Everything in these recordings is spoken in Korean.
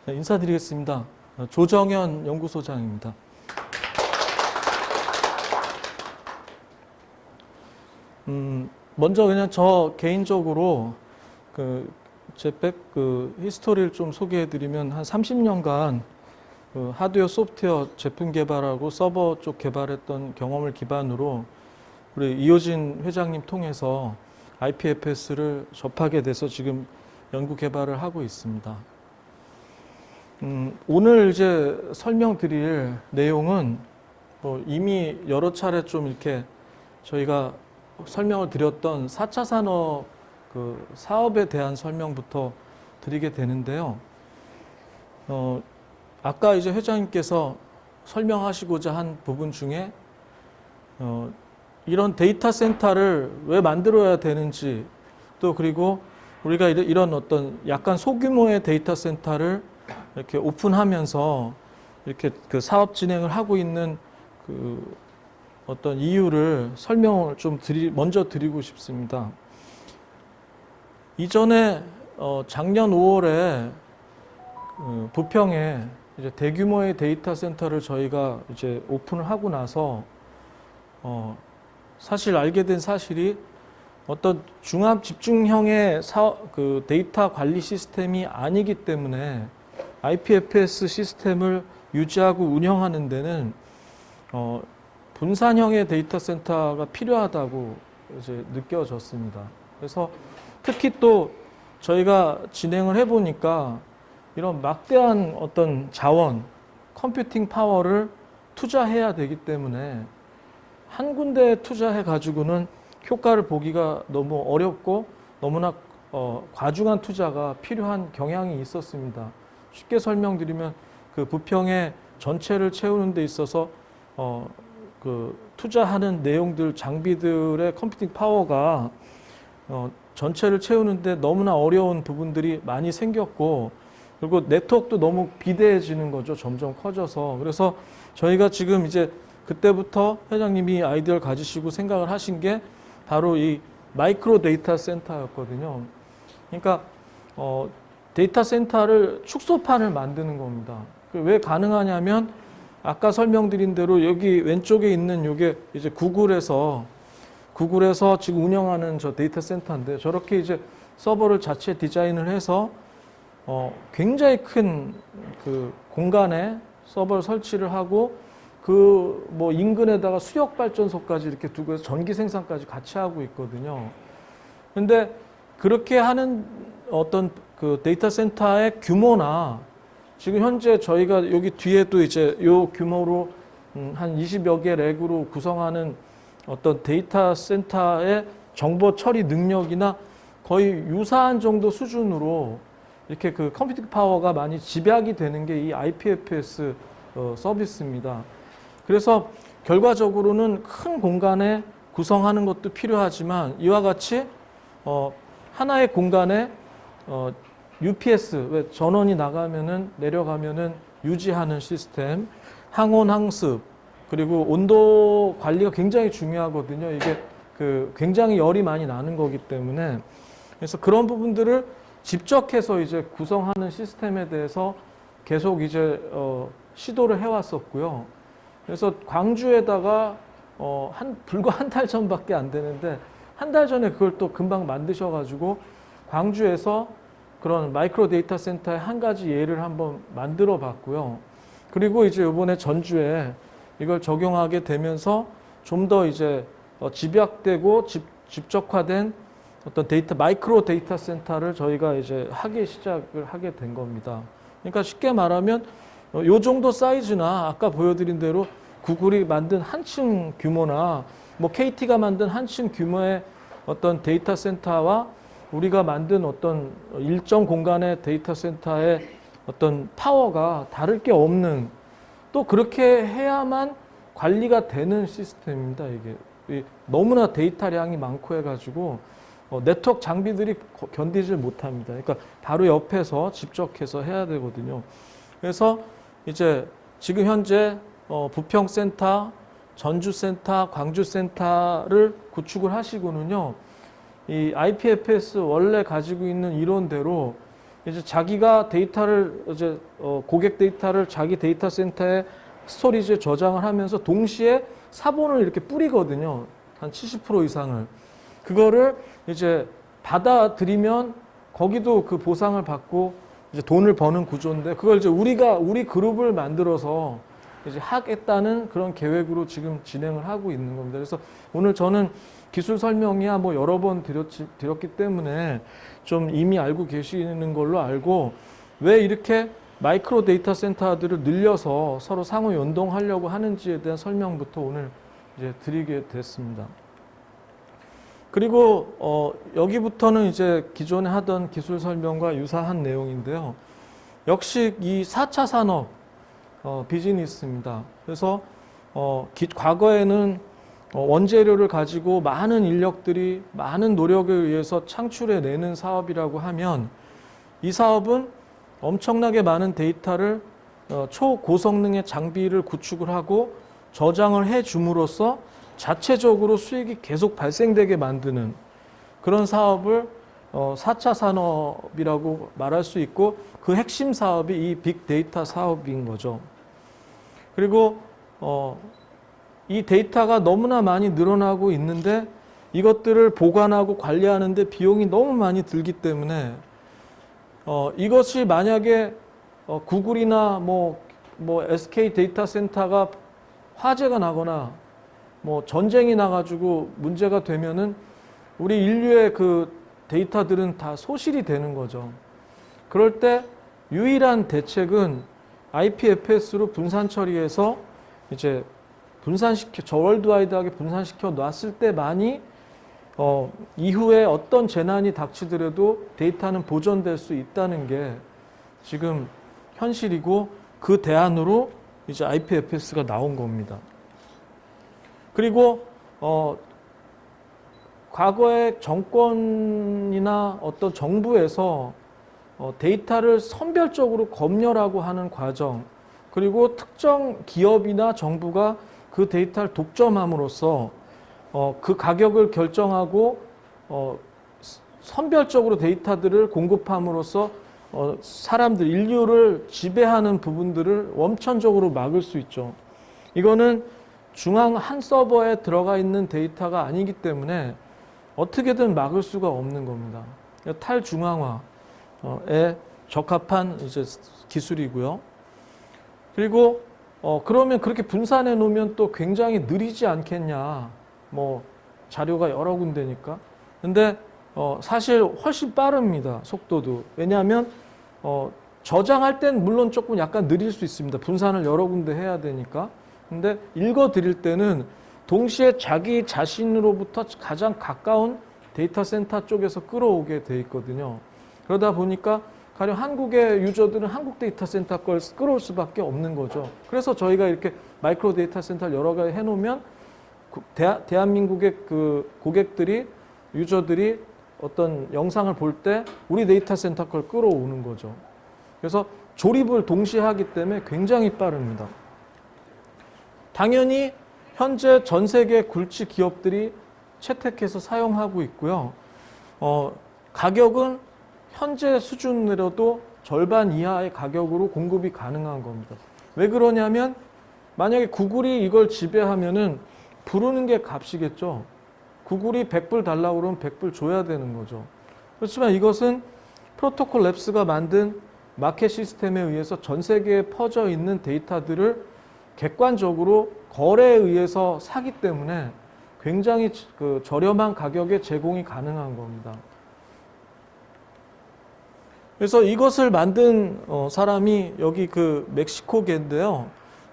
네, 인사드리겠습니다. 조정현 연구소장입니다. 먼저 그냥 저 개인적으로 제 히스토리를 좀 소개해드리면 한 30년간 하드웨어, 소프트웨어 제품 개발하고 서버 쪽 개발했던 경험을 기반으로 우리 이호진 회장님 통해서 IPFS를 접하게 돼서 지금 연구 개발을 하고 있습니다. 오늘 이제 설명드릴 내용은 이미 여러 차례 좀 이렇게 저희가 설명을 드렸던 4차 산업 사업에 대한 설명부터 드리게 되는데요. 아까 이제 회장님께서 설명하시고자 한 부분 중에 이런 데이터 센터를 왜 만들어야 되는지, 또 그리고 우리가 이런 어떤 약간 소규모의 데이터 센터를 이렇게 오픈하면서 이렇게 사업 진행을 하고 있는 어떤 이유를 설명을 좀 먼저 드리고 싶습니다. 이전에 작년 5월에 부평에 이제 대규모의 데이터 센터를 저희가 이제 오픈을 하고 나서 사실 알게 된 사실이 어떤 중압 집중형의 데이터 관리 시스템이 아니기 때문에 IPFS 시스템을 유지하고 운영하는 데는 분산형의 데이터 센터가 필요하다고 이제 느껴졌습니다. 그래서 특히 또 저희가 진행을 해보니까 이런 막대한 어떤 자원, 컴퓨팅 파워를 투자해야 되기 때문에 한 군데에 투자해 가지고는 효과를 보기가 너무 어렵고 너무나 과중한 투자가 필요한 경향이 있었습니다. 쉽게 설명드리면 부평의 전체를 채우는 데 있어서 투자하는 내용들, 장비들의 컴퓨팅 파워가 전체를 채우는데 너무나 어려운 부분들이 많이 생겼고, 그리고 네트워크도 너무 비대해지는 거죠. 점점 커져서. 그래서 저희가 지금 이제 그때부터 회장님이 아이디어를 가지시고 생각을 하신 게 바로 이 마이크로 데이터 센터였거든요. 그러니까 데이터 센터를 축소판을 만드는 겁니다. 왜 가능하냐면 아까 설명드린 대로 여기 왼쪽에 있는 이게 이제 구글에서 지금 운영하는 저 데이터 센터인데, 저렇게 이제 서버를 자체 디자인을 해서 굉장히 큰 공간에 서버를 설치를 하고 인근에다가 수력 발전소까지 이렇게 두고 해서 전기 생산까지 같이 하고 있거든요. 근데 그렇게 하는 어떤 데이터 센터의 규모나 지금 현재 저희가 여기 뒤에도 이제 요 규모로 한 20여 개 렉으로 구성하는 어떤 데이터 센터의 정보 처리 능력이나 거의 유사한 정도 수준으로 이렇게 컴퓨팅 파워가 많이 집약이 되는 게 이 IPFS 서비스입니다. 그래서 결과적으로는 큰 공간에 구성하는 것도 필요하지만 이와 같이 하나의 공간에 UPS, 왜 전원이 나가면은 내려가면은 유지하는 시스템, 항온 항습, 그리고 온도 관리가 굉장히 중요하거든요. 이게 굉장히 열이 많이 나는 거기 때문에, 그래서 그런 부분들을 집적해서 이제 구성하는 시스템에 대해서 계속 이제 시도를 해왔었고요. 그래서 광주에다가 불과 한 달 전밖에 안 되는데 한 달 전에 그걸 또 금방 만드셔가지고 광주에서 그런 마이크로 데이터 센터의 한 가지 예를 한번 만들어 봤고요. 그리고 이제 이번에 전주에 이걸 적용하게 되면서 좀 더 이제 집약되고 집적화된 어떤 마이크로 데이터 센터를 저희가 이제 시작을 하게 된 겁니다. 그러니까 쉽게 말하면 요 정도 사이즈나 아까 보여드린 대로 구글이 만든 한층 규모나 KT가 만든 한층 규모의 어떤 데이터 센터와 우리가 만든 어떤 일정 공간의 데이터 센터의 어떤 파워가 다를 게 없는, 또 그렇게 해야만 관리가 되는 시스템입니다. 이게 너무나 데이터량이 많고 해가지고 네트워크 장비들이 견디질 못합니다. 그러니까 바로 옆에서 집적해서 해야 되거든요. 그래서 이제 지금 현재 부평센터, 전주센터, 광주센터를 구축을 하시고는요, 이 IPFS 원래 가지고 있는 이론대로 이제 자기가 데이터를 이제 고객 데이터를 자기 데이터 센터에 스토리지에 저장을 하면서 동시에 사본을 이렇게 뿌리거든요. 한 70% 이상을. 그거를 이제 받아들이면 거기도 그 보상을 받고 이제 돈을 버는 구조인데 그걸 이제 우리 그룹을 만들어서 이제 하겠다는 그런 계획으로 지금 진행을 하고 있는 겁니다. 그래서 오늘 저는 기술 설명이야 뭐 여러 번 드렸기 때문에 좀 이미 알고 계시는 걸로 알고 왜 이렇게 마이크로 데이터 센터들을 늘려서 서로 상호 연동하려고 하는지에 대한 설명부터 오늘 이제 드리게 됐습니다. 그리고 여기부터는 이제 기존에 하던 기술 설명과 유사한 내용인데요. 역시 이 4차 산업 비즈니스입니다. 그래서 과거에는 원재료를 가지고 많은 인력들이 많은 노력에 의해서 창출해내는 사업이라고 하면 이 사업은 엄청나게 많은 데이터를 초고성능의 장비를 구축을 하고 저장을 해줌으로써 자체적으로 수익이 계속 발생되게 만드는 그런 사업을 4차 산업이라고 말할 수 있고 그 핵심 사업이 이 빅데이터 사업인 거죠. 그리고 이 데이터가 너무나 많이 늘어나고 있는데 이것들을 보관하고 관리하는데 비용이 너무 많이 들기 때문에 이것이 만약에 구글이나 뭐 SK 데이터 센터가 화재가 나거나 뭐 전쟁이 나가지고 문제가 되면은 우리 인류의 그 데이터들은 다 소실이 되는 거죠. 그럴 때 유일한 대책은 IPFS로 분산 처리해서 이제 월드와이드하게 분산시켜 놨을 때만이 이후에 어떤 재난이 닥치더라도 데이터는 보존될 수 있다는 게 지금 현실이고 그 대안으로 이제 IPFS가 나온 겁니다. 그리고 과거에 정권이나 어떤 정부에서 데이터를 선별적으로 검열하고 하는 과정, 그리고 특정 기업이나 정부가 그 데이터를 독점함으로써 그 가격을 결정하고 선별적으로 데이터들을 공급함으로써 인류를 지배하는 부분들을 원천적으로 막을 수 있죠. 이거는 중앙 한 서버에 들어가 있는 데이터가 아니기 때문에 어떻게든 막을 수가 없는 겁니다. 탈중앙화에 적합한 이제 기술이고요. 그리고 그러면 그렇게 분산해 놓으면 또 굉장히 느리지 않겠냐. 뭐 자료가 여러 군데니까. 근데 사실 훨씬 빠릅니다. 속도도. 왜냐하면 저장할 땐 물론 조금 약간 느릴 수 있습니다. 분산을 여러 군데 해야 되니까. 근데 읽어 드릴 때는 동시에 자기 자신으로부터 가장 가까운 데이터 센터 쪽에서 끌어오게 돼 있거든요. 그러다 보니까 가령 한국의 유저들은 한국 데이터 센터 걸 끌어올 수밖에 없는 거죠. 그래서 저희가 이렇게 마이크로 데이터 센터를 여러 가지 해놓으면 대한민국의 그 고객들이, 유저들이 어떤 영상을 볼 때 우리 데이터 센터 걸 끌어오는 거죠. 그래서 조립을 동시에 하기 때문에 굉장히 빠릅니다. 당연히 현재 전 세계 굴지 기업들이 채택해서 사용하고 있고요. 가격은 현재 수준으로도 절반 이하의 가격으로 공급이 가능한 겁니다. 왜 그러냐면 만약에 구글이 이걸 지배하면은 부르는 게 값이겠죠. 구글이 100불 달라고 그러면 100불 줘야 되는 거죠. 그렇지만 이것은 프로토콜 랩스가 만든 마켓 시스템에 의해서 전 세계에 퍼져 있는 데이터들을 객관적으로 거래에 의해서 사기 때문에 굉장히 저렴한 가격에 제공이 가능한 겁니다. 그래서 이것을 만든 사람이 여기 그 멕시코계인데요.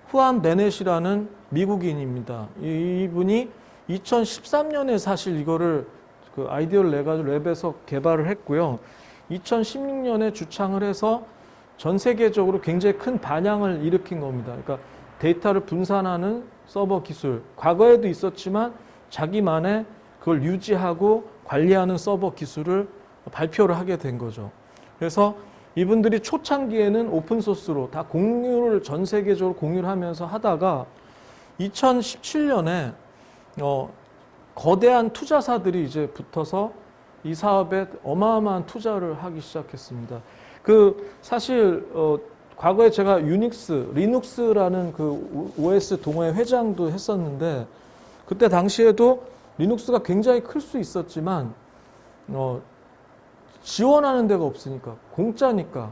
후안 베넷이라는 미국인입니다. 이분이 2013년에 사실 이거를 그 아이디어를 내가지고 랩에서 개발을 했고요. 2016년에 주창을 해서 전 세계적으로 굉장히 큰 반향을 일으킨 겁니다. 그러니까 데이터를 분산하는 서버 기술, 과거에도 있었지만 자기만의 그걸 유지하고 관리하는 서버 기술을 발표를 하게 된 거죠. 그래서 이분들이 초창기에는 오픈소스로 다 공유를 전 세계적으로 공유를 하면서 하다가 2017년에 거대한 투자사들이 이제 붙어서 이 사업에 어마어마한 투자를 하기 시작했습니다. 사실 과거에 제가 유닉스, 리눅스라는 그 OS 동호회 회장도 했었는데 그때 당시에도 리눅스가 굉장히 클 수 있었지만 지원하는 데가 없으니까 공짜니까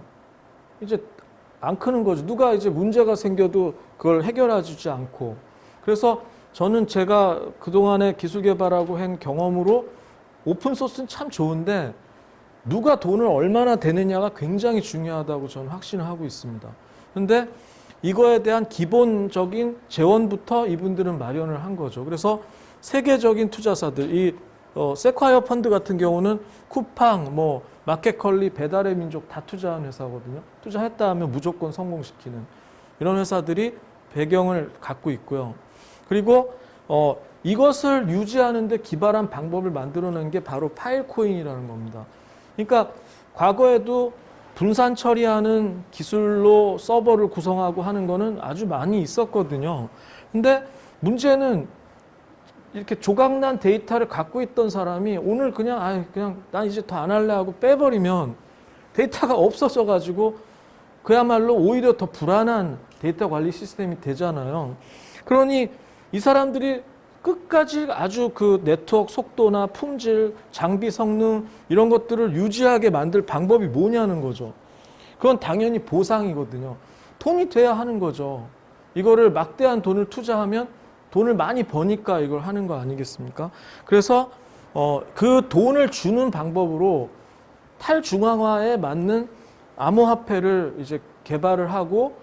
이제 안 크는 거죠. 누가 이제 문제가 생겨도 그걸 해결해 주지 않고. 그래서 저는 제가 그동안에 기술 개발하고 한 경험으로 오픈 소스는 참 좋은데 누가 돈을 얼마나 되느냐가 굉장히 중요하다고 저는 확신을 하고 있습니다. 그런데 이거에 대한 기본적인 재원부터 이분들은 마련을 한 거죠. 그래서 세계적인 투자사들, 이 세콰이어 펀드 같은 경우는 쿠팡, 뭐 마켓컬리, 배달의 민족 다 투자한 회사거든요. 투자했다 하면 무조건 성공시키는 이런 회사들이 배경을 갖고 있고요. 그리고 이것을 유지하는 데 기발한 방법을 만들어낸 게 바로 파일코인이라는 겁니다. 그러니까 과거에도 분산 처리하는 기술로 서버를 구성하고 하는 거는 아주 많이 있었거든요. 근데 문제는 이렇게 조각난 데이터를 갖고 있던 사람이 오늘 그냥 난 이제 더 안 할래 하고 빼버리면 데이터가 없어져 가지고 그야말로 오히려 더 불안한 데이터 관리 시스템이 되잖아요. 그러니 이 사람들이 끝까지 아주 그 네트워크 속도나 품질, 장비 성능 이런 것들을 유지하게 만들 방법이 뭐냐는 거죠. 그건 당연히 보상이거든요. 돈이 돼야 하는 거죠. 이거를 막대한 돈을 투자하면 돈을 많이 버니까 이걸 하는 거 아니겠습니까? 그래서 그 돈을 주는 방법으로 탈중앙화에 맞는 암호화폐를 이제 개발을 하고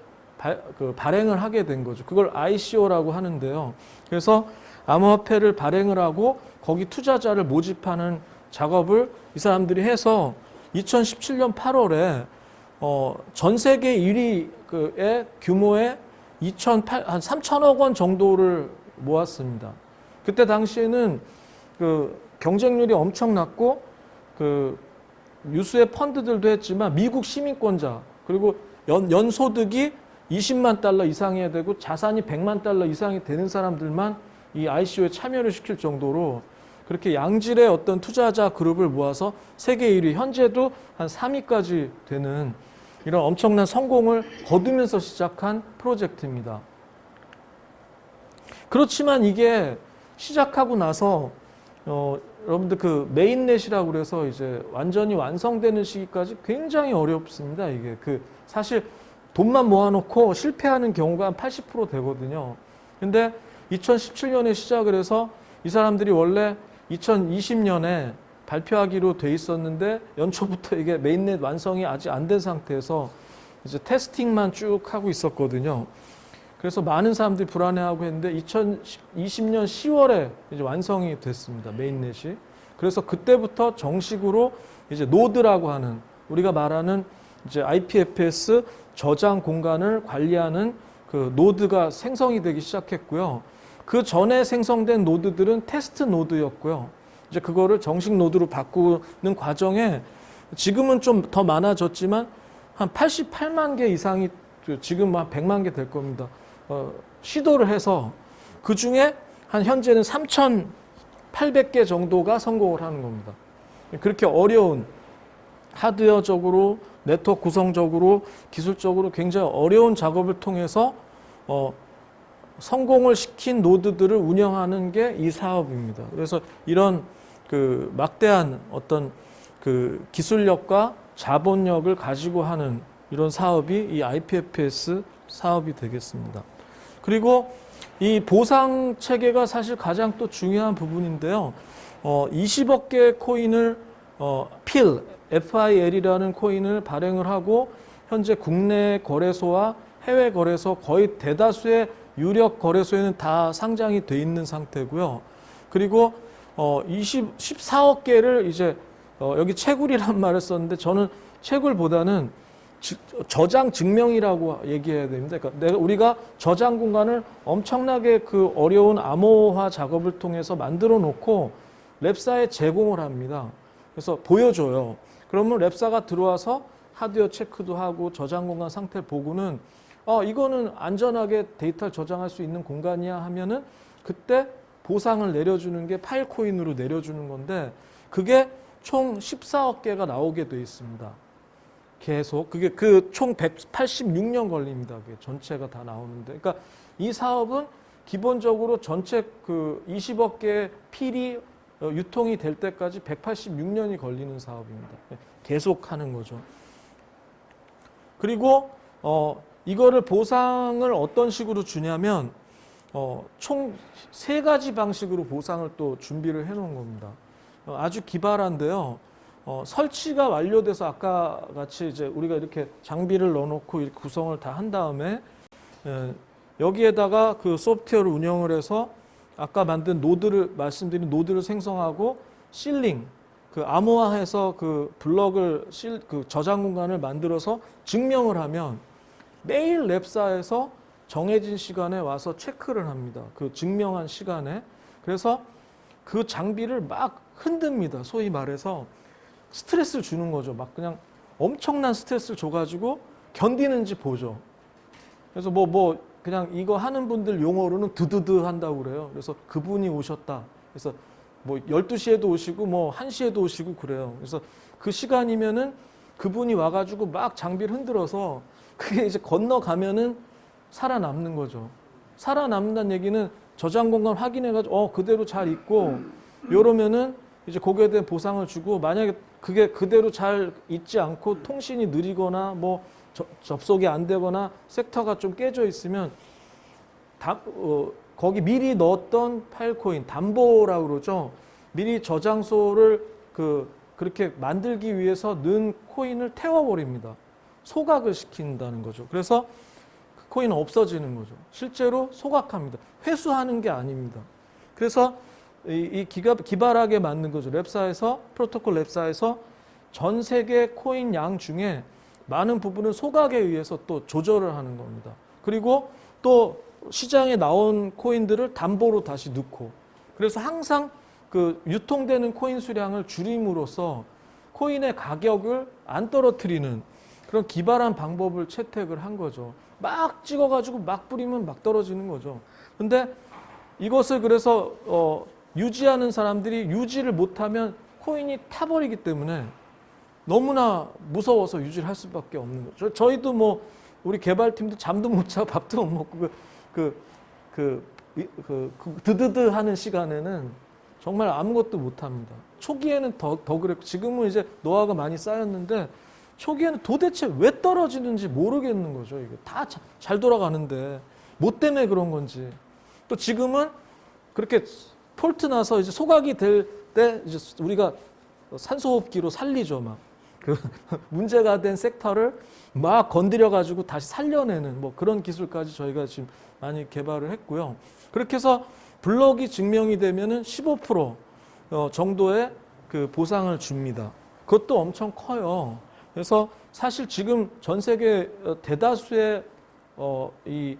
발행을 하게 된 거죠. 그걸 ICO라고 하는데요. 그래서 암호화폐를 발행을 하고 거기 투자자를 모집하는 작업을 이 사람들이 해서 2017년 8월에 전 세계 1위의 규모의 한 3천억 원 정도를 모았습니다. 그때 당시에는 그 경쟁률이 엄청 낮고 그 유수의 펀드들도 했지만 미국 시민권자 그리고 연소득이 20만 달러 이상이어야 되고 자산이 100만 달러 이상이 되는 사람들만 이 ICO에 참여를 시킬 정도로 그렇게 양질의 어떤 투자자 그룹을 모아서 세계 1위, 현재도 한 3위까지 되는 이런 엄청난 성공을 거두면서 시작한 프로젝트입니다. 그렇지만 이게 시작하고 나서 여러분들 그 메인넷이라고 그래서 이제 완전히 완성되는 시기까지 굉장히 어렵습니다. 이게 사실 돈만 모아놓고 실패하는 경우가 한 80% 되거든요. 근데 2017년에 시작을 해서 이 사람들이 원래 2020년에 발표하기로 돼 있었는데 연초부터 이게 메인넷 완성이 아직 안 된 상태에서 이제 테스팅만 쭉 하고 있었거든요. 그래서 많은 사람들이 불안해하고 했는데 2020년 10월에 이제 완성이 됐습니다. 메인넷이. 그래서 그때부터 정식으로 이제 노드라고 하는 우리가 말하는 이제 IPFS 저장 공간을 관리하는 그 노드가 생성이 되기 시작했고요. 그 전에 생성된 노드들은 테스트 노드였고요. 이제 그거를 정식 노드로 바꾸는 과정에 지금은 좀 더 많아졌지만 한 88만 개 이상이 지금 한 100만 개 될 겁니다. 시도를 해서 그 중에 한 현재는 3,800개 정도가 성공을 하는 겁니다. 그렇게 어려운 하드웨어적으로 네트워크 구성적으로 기술적으로 굉장히 어려운 작업을 통해서 성공을 시킨 노드들을 운영하는 게 이 사업입니다. 그래서 이런 그 막대한 어떤 그 기술력과 자본력을 가지고 하는 이런 사업이 이 IPFS 사업이 되겠습니다. 그리고 이 보상 체계가 사실 가장 또 중요한 부분인데요. 20억 개의 코인을 FIL이라는 코인을 발행을 하고 현재 국내 거래소와 해외 거래소 거의 대다수의 유력 거래소에는 다 상장이 돼 있는 상태고요. 그리고 14억 개를 이제 여기 채굴이란 말을 썼는데 저는 채굴보다는 저장 증명이라고 얘기해야 됩니다. 그러니까 우리가 저장 공간을 엄청나게 그 어려운 암호화 작업을 통해서 만들어 놓고 랩사에 제공을 합니다. 그래서 보여줘요. 그러면 랩사가 들어와서 하드웨어 체크도 하고 저장 공간 상태 보고는 이거는 안전하게 데이터를 저장할 수 있는 공간이야 하면은 그때 보상을 내려주는 게 파일코인으로 내려주는 건데 그게 총 14억 개가 나오게 돼 있습니다. 계속 그게 그 총 186년 걸립니다. 그게 전체가 다 나오는데, 그러니까 이 사업은 기본적으로 전체 그 20억 개의 필이 유통이 될 때까지 186년이 걸리는 사업입니다. 계속 하는 거죠. 그리고 이거를 보상을 어떤 식으로 주냐면 총 3가지 방식으로 보상을 또 준비를 해 놓은 겁니다. 아주 기발한데요. 설치가 완료돼서 아까 같이 이제 우리가 이렇게 장비를 넣어놓고 이렇게 구성을 다 한 다음에 여기에다가 그 소프트웨어를 운영을 해서 아까 만든 노드를 말씀드린 노드를 생성하고 실링 그 암호화해서 그 블럭을 그 저장 공간을 만들어서 증명을 하면 매일 랩사에서 정해진 시간에 와서 체크를 합니다. 그 증명한 시간에. 그래서 그 장비를 막 흔듭니다. 소위 말해서 스트레스를 주는 거죠. 막 그냥 엄청난 스트레스를 줘가지고 견디는지 보죠. 그래서 뭐 그냥 이거 하는 분들 용어로는 드드드 한다고 그래요. 그래서 그분이 오셨다. 그래서 뭐 12시에도 오시고 뭐 1시에도 오시고 그래요. 그래서 그 시간이면은 그분이 와가지고 막 장비를 흔들어서 그게 이제 건너가면은 살아남는 거죠. 살아남는다는 얘기는 저장 공간 확인해가지고 그대로 잘 있고 이러면은 이제 거기에 대한 보상을 주고, 만약에 그게 그대로 잘 있지 않고 통신이 느리거나 뭐 접속이 안 되거나 섹터가 좀 깨져 있으면 거기 미리 넣었던 파일 코인 담보라고 그러죠. 미리 저장소를 그렇게 만들기 위해서 넣은 코인을 태워버립니다. 소각을 시킨다는 거죠. 그래서 그 코인은 없어지는 거죠. 실제로 소각합니다. 회수하는 게 아닙니다. 그래서 이 기발하게 만든 거죠. 랩사에서, 프로토콜 랩사에서 전 세계 코인 양 중에 많은 부분은 소각에 의해서 또 조절을 하는 겁니다. 그리고 또 시장에 나온 코인들을 담보로 다시 넣고, 그래서 항상 그 유통되는 코인 수량을 줄임으로써 코인의 가격을 안 떨어뜨리는 그런 기발한 방법을 채택을 한 거죠. 막 찍어가지고 막 뿌리면 막 떨어지는 거죠. 근데 이것을 그래서 유지하는 사람들이 유지를 못하면 코인이 타버리기 때문에 너무나 무서워서 유지를 할 수밖에 없는 거죠. 저희도 뭐 우리 개발팀도 잠도 못 자고 밥도 못 먹고 드드드 하는 시간에는 정말 아무것도 못 합니다. 초기에는 더 그랬고, 지금은 이제 노하우가 많이 쌓였는데 초기에는 도대체 왜 떨어지는지 모르겠는 거죠. 이게 다 잘 돌아가는데 뭐 때문에 그런 건지. 또 지금은 그렇게 폴트 나서 이제 소각이 될 때 이제 우리가 산소호흡기로 살리죠. 막 그 문제가 된 섹터를 막 건드려 가지고 다시 살려내는 뭐 그런 기술까지 저희가 지금 많이 개발을 했고요. 그렇게 해서 블럭이 증명이 되면은 15% 정도의 그 보상을 줍니다. 그것도 엄청 커요. 그래서 사실 지금 전 세계 대다수의 이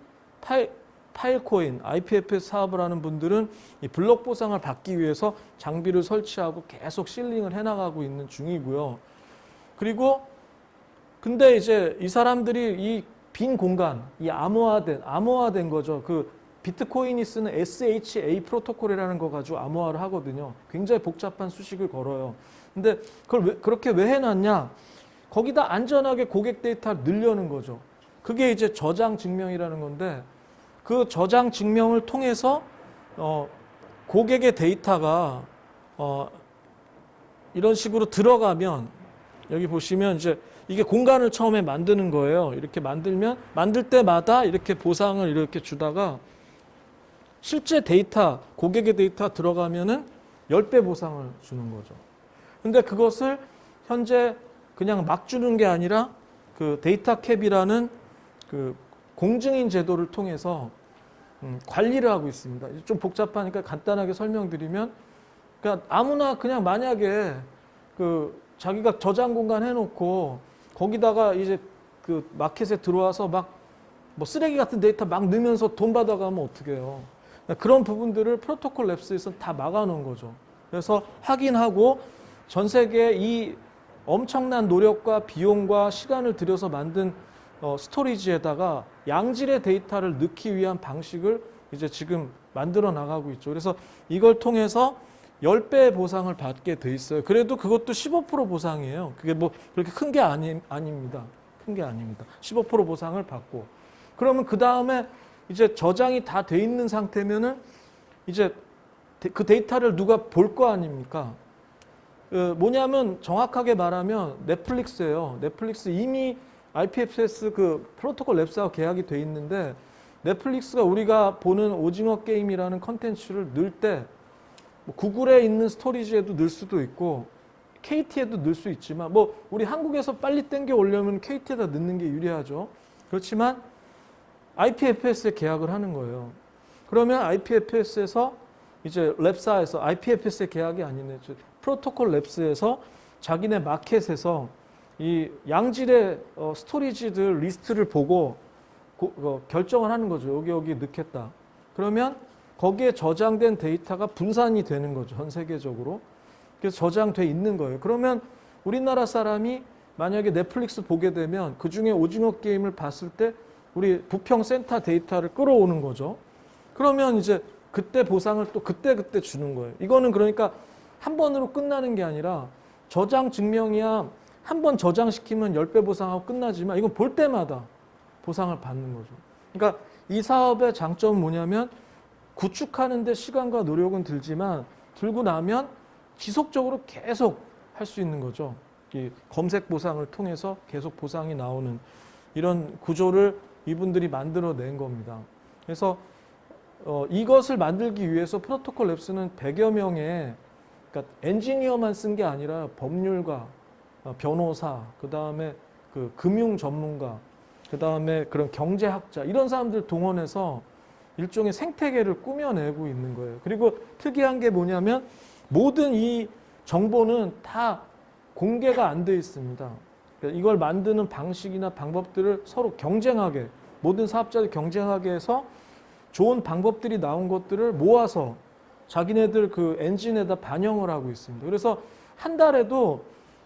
파일코인, IPFS 사업을 하는 분들은 이 블록 보상을 받기 위해서 장비를 설치하고 계속 실링을 해나가고 있는 중이고요. 그리고 근데 이제 이 사람들이 이 빈 공간, 이 암호화된 거죠. 그 비트코인이 쓰는 SHA 프로토콜이라는 거 가지고 암호화를 하거든요. 굉장히 복잡한 수식을 걸어요. 근데 그걸 그렇게 왜 해놨냐? 거기다 안전하게 고객 데이터를 넣으려는 거죠. 그게 이제 저장 증명이라는 건데, 그 저장 증명을 통해서 고객의 데이터가 이런 식으로 들어가면, 여기 보시면 이제 이게 공간을 처음에 만드는 거예요. 이렇게 만들 때마다 이렇게 보상을 이렇게 주다가 실제 데이터, 고객의 데이터 들어가면은 10배 보상을 주는 거죠. 근데 그것을 현재 그냥 막 주는 게 아니라 그 데이터 캡이라는 그 공증인 제도를 통해서 관리를 하고 있습니다. 좀 복잡하니까 간단하게 설명드리면, 그러니까 아무나 그냥 만약에 그 자기가 저장 공간 해놓고 거기다가 이제 그 마켓에 들어와서 막 뭐 쓰레기 같은 데이터 막 넣으면서 돈 받아가면 어떡해요. 그런 부분들을 프로토콜 랩스에서는 다 막아놓은 거죠. 그래서 확인하고 전 세계 이 엄청난 노력과 비용과 시간을 들여서 만든 스토리지에다가 양질의 데이터를 넣기 위한 방식을 이제 지금 만들어 나가고 있죠. 그래서 이걸 통해서 10배 보상을 받게 돼 있어요. 그래도 그것도 15% 보상이에요. 그게 뭐 그렇게 큰 게 아닙니다. 큰 게 아닙니다. 15% 보상을 받고. 그러면 그 다음에 이제 저장이 다 돼 있는 상태면은 이제 그 데이터를 누가 볼 거 아닙니까? 뭐냐면 정확하게 말하면 넷플릭스예요. 넷플릭스 이미 IPFS 그 프로토콜 랩스하고 계약이 돼 있는데 넷플릭스가 우리가 보는 오징어 게임이라는 컨텐츠를 넣을 때 뭐 구글에 있는 스토리지에도 넣을 수도 있고 KT에도 넣을 수 있지만 뭐 우리 한국에서 빨리 땡겨 오려면 KT에다 넣는 게 유리하죠. 그렇지만 IPFS에 계약을 하는 거예요. 그러면 IPFS에서 이제 랩사에서 IPFS의 계약이 아니네. 프로토콜 랩스에서 자기네 마켓에서 이 양질의 스토리지들 리스트를 보고 결정을 하는 거죠. 여기 넣겠다. 그러면 거기에 저장된 데이터가 분산이 되는 거죠. 전 세계적으로. 그래서 저장돼 있는 거예요. 그러면 우리나라 사람이 만약에 넷플릭스 보게 되면 그중에 오징어 게임을 봤을 때 우리 부평센터 데이터를 끌어오는 거죠. 그러면 이제 그때 보상을 또 그때 주는 거예요. 이거는 그러니까 한 번으로 끝나는 게 아니라 저장 증명이야 한 번 저장시키면 10배 보상하고 끝나지만 이건 볼 때마다 보상을 받는 거죠. 그러니까 이 사업의 장점은 뭐냐면 구축하는 데 시간과 노력은 들지만 들고 나면 지속적으로 계속 할 수 있는 거죠. 이 검색 보상을 통해서 계속 보상이 나오는 이런 구조를 이분들이 만들어낸 겁니다. 그래서 이것을 만들기 위해서 프로토콜 랩스는 100여 명의 그러니까 엔지니어만 쓴 게 아니라 법률가, 변호사, 그 다음에 그 금융 전문가, 그 다음에 그런 경제학자 이런 사람들 동원해서 일종의 생태계를 꾸며내고 있는 거예요. 그리고 특이한 게 뭐냐면 모든 이 정보는 다 공개가 안 돼 있습니다. 그러니까 이걸 만드는 방식이나 방법들을 서로 경쟁하게 모든 사업자들 경쟁하게 해서 좋은 방법들이 나온 것들을 모아서 자기네들 그 엔진에다 반영을 하고 있습니다. 그래서 한 달에도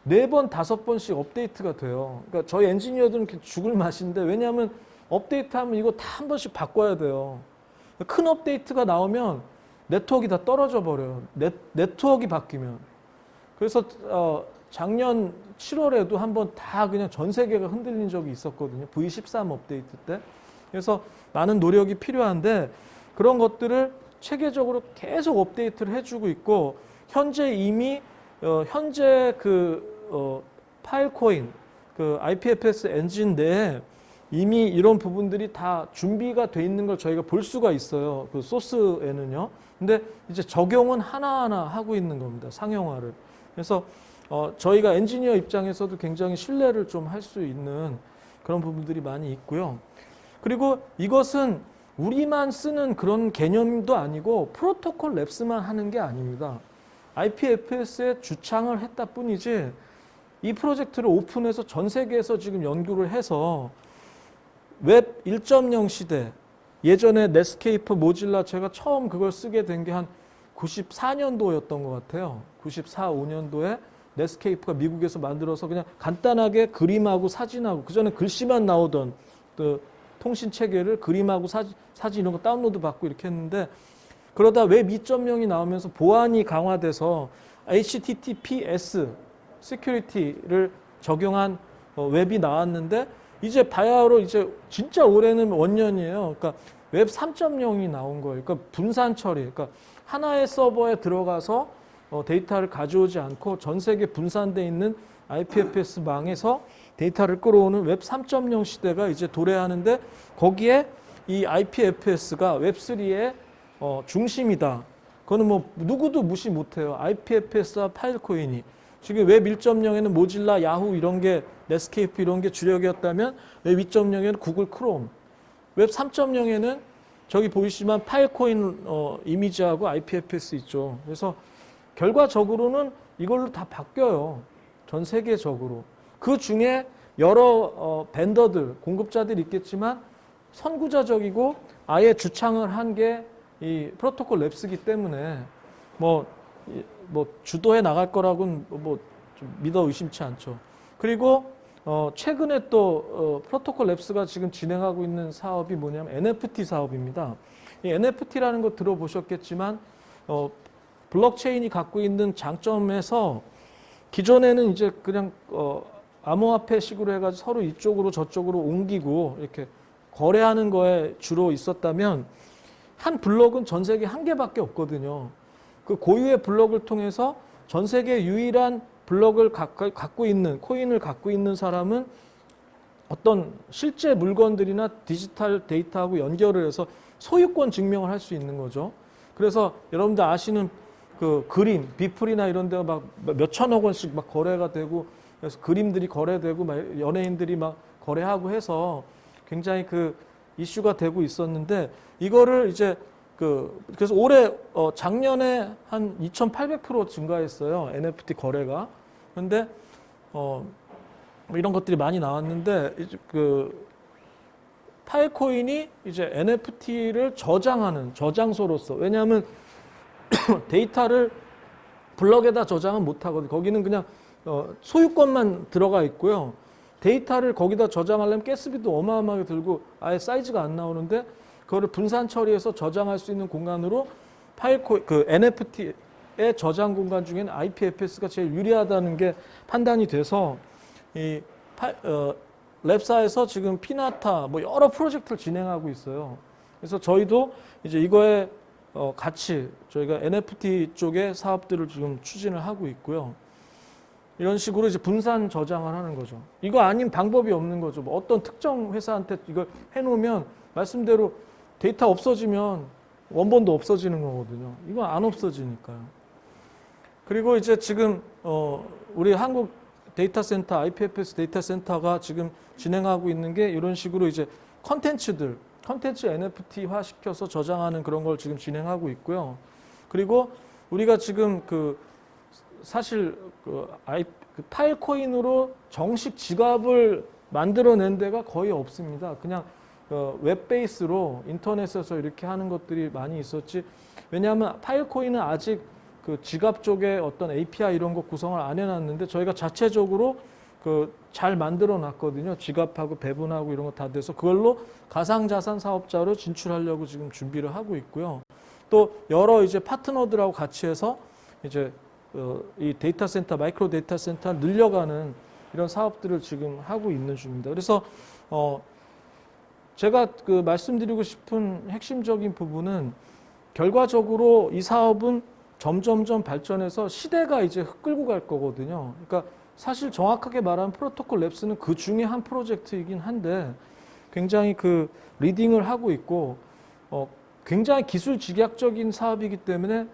4번, 5번씩 업데이트가 돼요. 그러니까 저희 엔지니어들은 죽을 맛인데 왜냐하면 업데이트하면 이거 다 한 번씩 바꿔야 돼요. 큰 업데이트가 나오면 네트워크가 다 떨어져 버려요. 네트워크가 바뀌면. 그래서 작년 7월에도 한번 다 그냥 전 세계가 흔들린 적이 있었거든요. V13 업데이트 때. 그래서 많은 노력이 필요한데 그런 것들을 체계적으로 계속 업데이트를 해주고 있고 현재 이미 현재 파일코인 그 IPFS 엔진 내에 이미 이런 부분들이 다 준비가 돼 있는 걸 저희가 볼 수가 있어요. 그 소스에는요. 근데 이제 적용은 하나하나 하고 있는 겁니다. 상용화를. 그래서 저희가 엔지니어 입장에서도 굉장히 신뢰를 좀 할 수 있는 그런 부분들이 많이 있고요. 그리고 이것은 우리만 쓰는 그런 개념도 아니고 프로토콜 랩스만 하는 게 아닙니다. IPFS에 주창을 했다 뿐이지 이 프로젝트를 오픈해서 전 세계에서 지금 연구를 해서 웹 1.0 시대 예전에 넷스케이프 모질라 제가 처음 그걸 쓰게 된 게 한 94년도였던 것 같아요. 94, 5년도에 넷스케이프가 미국에서 만들어서 그냥 간단하게 그림하고 사진하고 그전에 글씨만 나오던 그 통신 체계를 그림하고 사진 이런 거 다운로드 받고 이렇게 했는데 그러다 웹 2.0이 나오면서 보안이 강화돼서 HTTPS 시큐리티를 적용한 웹이 나왔는데 이제 바야흐로 이제 진짜 올해는 원년이에요. 그러니까 웹 3.0이 나온 거예요. 그러니까 분산 처리. 그러니까 하나의 서버에 들어가서 데이터를 가져오지 않고 전 세계 분산돼 있는 IPFS 망에서 데이터를 끌어오는 웹 3.0 시대가 이제 도래하는데 거기에 이 IPFS가 웹3의 중심이다. 그거는 뭐 누구도 무시 못해요. IPFS와 파일코인이. 지금 웹 1.0에는 모질라, 야후 이런 게 넷스케이프 이런 게 주력이었다면 웹 2.0에는 구글 크롬. 웹 3.0에는 저기 보이시지만 파일코인 이미지하고 IPFS 있죠. 그래서 결과적으로는 이걸로 다 바뀌어요. 전 세계적으로. 그 중에 여러 벤더들, 공급자들이 있겠지만 선구자적이고 아예 주창을 한 게 이 프로토콜 랩스기 때문에 뭐 주도해 나갈 거라고는 좀 믿어 의심치 않죠. 그리고 최근에 또 프로토콜 랩스가 지금 진행하고 있는 사업이 뭐냐면 NFT 사업입니다. 이 NFT라는 거 들어보셨겠지만 블록체인이 갖고 있는 장점에서 기존에는 이제 그냥 암호화폐식으로 해가지고 서로 이쪽으로 저쪽으로 옮기고 이렇게 거래하는 거에 주로 있었다면 한 블록은 전 세계 한 개밖에 없거든요. 그 고유의 블록을 통해서 전 세계 유일한 블록을 갖고 있는 코인을 갖고 있는 사람은 어떤 실제 물건들이나 디지털 데이터하고 연결을 해서 소유권 증명을 할 수 있는 거죠. 그래서 여러분들 아시는 그 그림, 비플이나 이런 데가 막 몇천억 원씩 막 거래가 되고 그래서 그림들이 거래되고 막 연예인들이 막 거래하고 해서 굉장히 그 이슈가 되고 있었는데 이거를 이제 그래서 올해 작년에 한 2,800% 증가했어요. NFT 거래가. 그런데 이런 것들이 많이 나왔는데 이제 파일코인이 이제 NFT를 저장하는 저장소로서 왜냐하면 데이터를 블럭에다 저장은 못 하거든요. 거기는 그냥 소유권만 들어가 있고요. 데이터를 거기다 저장하려면 가스비도 어마어마하게 들고 아예 사이즈가 안 나오는데 그거를 분산 처리해서 저장할 수 있는 공간으로 NFT의 저장 공간 중에는 IPFS가 제일 유리하다는 게 판단이 돼서 이 랩사에서 지금 피나타 뭐 여러 프로젝트를 진행하고 있어요. 그래서 저희도 이제 이거에 같이 저희가 NFT 쪽의 사업들을 지금 추진을 하고 있고요. 이런 식으로 이제 분산 저장을 하는 거죠. 이거 아닌 방법이 없는 거죠. 뭐 어떤 특정 회사한테 이걸 해놓으면 말씀대로 데이터 없어지면 원본도 없어지는 거거든요. 이건 안 없어지니까요. 그리고 이제 지금 우리 한국 데이터 센터, IPFS 데이터 센터가 지금 진행하고 있는 게 이런 식으로 이제 컨텐츠 NFT화 시켜서 저장하는 그런 걸 지금 진행하고 있고요. 그리고 우리가 지금 사실 파일코인으로 정식 지갑을 만들어낸 데가 거의 없습니다. 그냥 웹 베이스로 인터넷에서 이렇게 하는 것들이 많이 있었지. 왜냐하면 파일코인은 아직 그 지갑 쪽에 어떤 API 이런 거 구성을 안 해놨는데 저희가 자체적으로 잘 만들어 놨거든요. 지갑하고 배분하고 이런 거 다 돼서 그걸로 가상자산 사업자로 진출하려고 지금 준비를 하고 있고요. 또 여러 이제 파트너들하고 같이 해서 이제 이 데이터 센터, 마이크로 데이터 센터 늘려가는 이런 사업들을 지금 하고 있는 중입니다. 그래서 제가 말씀드리고 싶은 핵심적인 부분은 결과적으로 이 사업은 점점점 발전해서 시대가 이제 끌고 갈 거거든요. 그러니까 사실 정확하게 말하면 프로토콜 랩스는 그 중에 한 프로젝트이긴 한데 굉장히 리딩을 하고 있고 굉장히 기술 집약적인 사업이기 때문에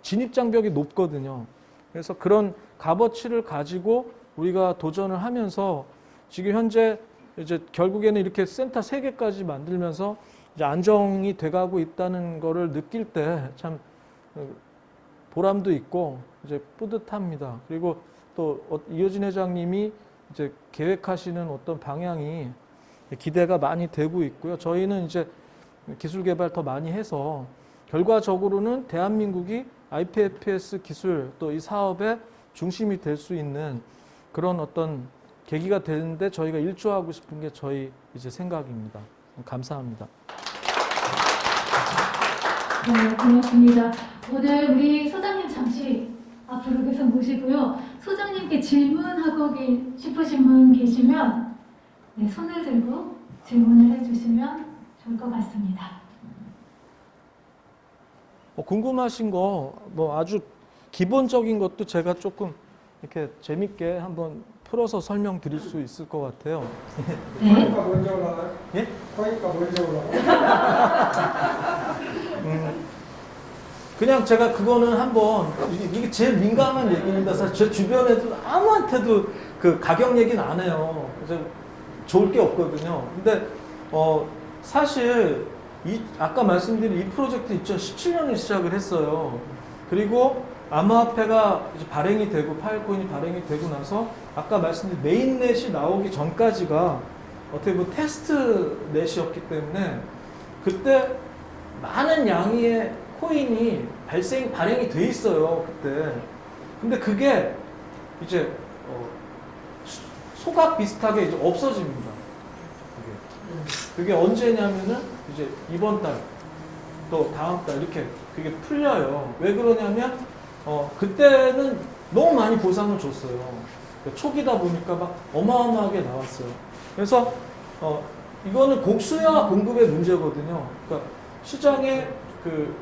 진입 장벽이 높거든요. 그래서 그런 값어치를 가지고 우리가 도전을 하면서 지금 현재 이제 결국에는 이렇게 센터 3개까지 만들면서 이제 안정이 돼가고 있다는 거를 느낄 때 참 보람도 있고 이제 뿌듯합니다. 그리고 또 이효진 회장님이 이제 계획하시는 어떤 방향이 기대가 많이 되고 있고요. 저희는 이제 기술 개발 더 많이 해서 결과적으로는 대한민국이 IPFS 기술 또 이 사업의 중심이 될 수 있는 그런 어떤 계기가 되는데 저희가 일조하고 싶은 게 저희 이제 생각입니다. 감사합니다. 네, 고맙습니다. 오늘 우리 소장님 잠시 앞으로 계속 모시고요. 소장님께 질문하고 싶으신 분 계시면 네, 손을 들고 질문을 해주시면 좋을 것 같습니다. 궁금하신 거 뭐 아주 기본적인 것도 제가 조금 이렇게 재밌게 한번 풀어서 설명드릴 수 있을 것 같아요. 네. 코인가 먼저 올라가요? 예? 코인가 먼저 올라가요? 그냥 제가 그거는 한번 이게 제일 민감한 얘기입니다. 사실 제 주변에도 아무한테도 가격 얘기는 안 해요. 그래서 좋을 게 없거든요. 근데 사실 아까 말씀드린 이 프로젝트 2017년에 시작을 했어요. 그리고 암호화폐가 이제 발행이 되고 파일코인이 발행이 되고 나서 아까 말씀드린 메인넷이 나오기 전까지가 어떻게 보면 테스트넷이었기 때문에 그때 많은 양의 코인이 발행이 돼 있어요, 그때. 근데 그게 이제 소각 비슷하게 이제 없어집니다. 그게 언제냐면은 이제 이번 달 또 다음 달 이렇게 그게 풀려요. 왜 그러냐면 그때는 너무 많이 보상을 줬어요. 그러니까 초기다 보니까 막 어마어마하게 나왔어요. 그래서 이거는 수요와 공급의 문제거든요. 그러니까 시장에 그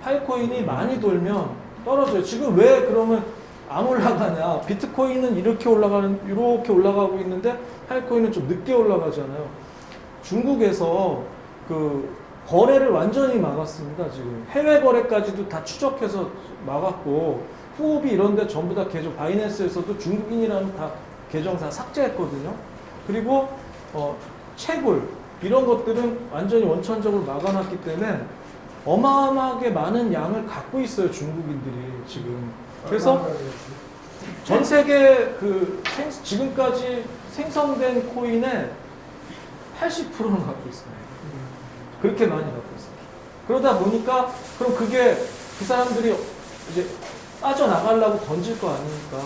파이코인이 많이 돌면 떨어져요. 지금 왜 그러면 안 올라가냐? 비트코인은 이렇게 올라가고 있는데 파이코인은 좀 늦게 올라가잖아요. 중국에서 그 거래를 완전히 막았습니다. 지금 해외 거래까지도 다 추적해서 막았고 후오비 이런데 전부 다 계정 바이낸스에서도 중국인이라는 다 계정 다 삭제했거든요. 그리고 채굴 이런 것들은 완전히 원천적으로 막아놨기 때문에 어마어마하게 많은 양을 갖고 있어요, 중국인들이 지금. 그래서 전 세계 지금까지 생성된 코인의 80%는 갖고 있어요. 그렇게 많이 갖고 있어요. 그러다 보니까 그럼 그게 그 사람들이 이제 빠져나가려고 던질 거 아닙니까?